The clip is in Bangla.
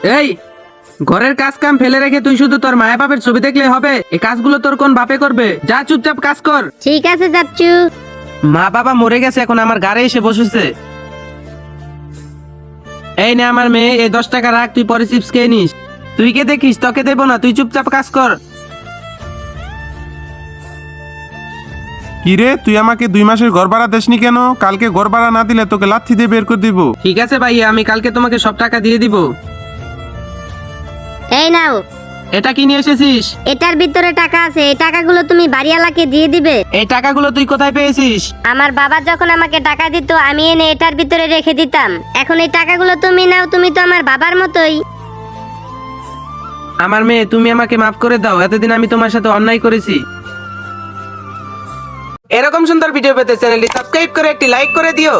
এই ঘরের কাজ কাম ফেলে রেখে তুই শুধু তোর মায়া বাপের ছবি দেখলে হবে? এই কাজগুলো তোর কোন বাপে করবে? যা চুপচাপ কাজ কর। ঠিক আছে চাচ্চু। মা বাবা মরে গেছে, এখন আমার গাড়ি এসে বসেছে। এই নে আমার মেয়ে, এই 10 টাকা রাখ, তুই পরে চিপস খেয়ে নিস। তুই কে দেখিস? তোকে দেবো না, তুই চুপচাপ কাজ কর। কিরে, তুই আমাকে 2 মাসের ঘর ভাড়া দেসনি কেন? কালকে ঘর ভাড়া না দিলে তোকে লাথি দিয়ে বের করে দিব। ঠিক আছে ভাইয়া, আমি কালকে তোমাকে সব টাকা দিয়ে দিব। এই নাও, এটা কি নিয়ে এসেছিস? এটার ভিতরে টাকা আছে, এই টাকাগুলো তুমি বাড়িওয়ালাকে দিয়ে দিবে। এই টাকাগুলো তুই কোথায় পেয়েছিস? আমার বাবা যখন আমাকে টাকা দিত আমি এনে এটার ভিতরে রেখে দিতাম। এখন এই টাকাগুলো তুমি নাও, তুমি তো আমার বাবার মতোই। আমার মেয়ে, তুমি আমাকে মাফ করে দাও, এতদিন আমি তোমার সাথে অন্যায় করেছি। এরকম সুন্দর ভিডিও পেতে চ্যানেলটি সাবস্ক্রাইব করে একটি লাইক করে দিও।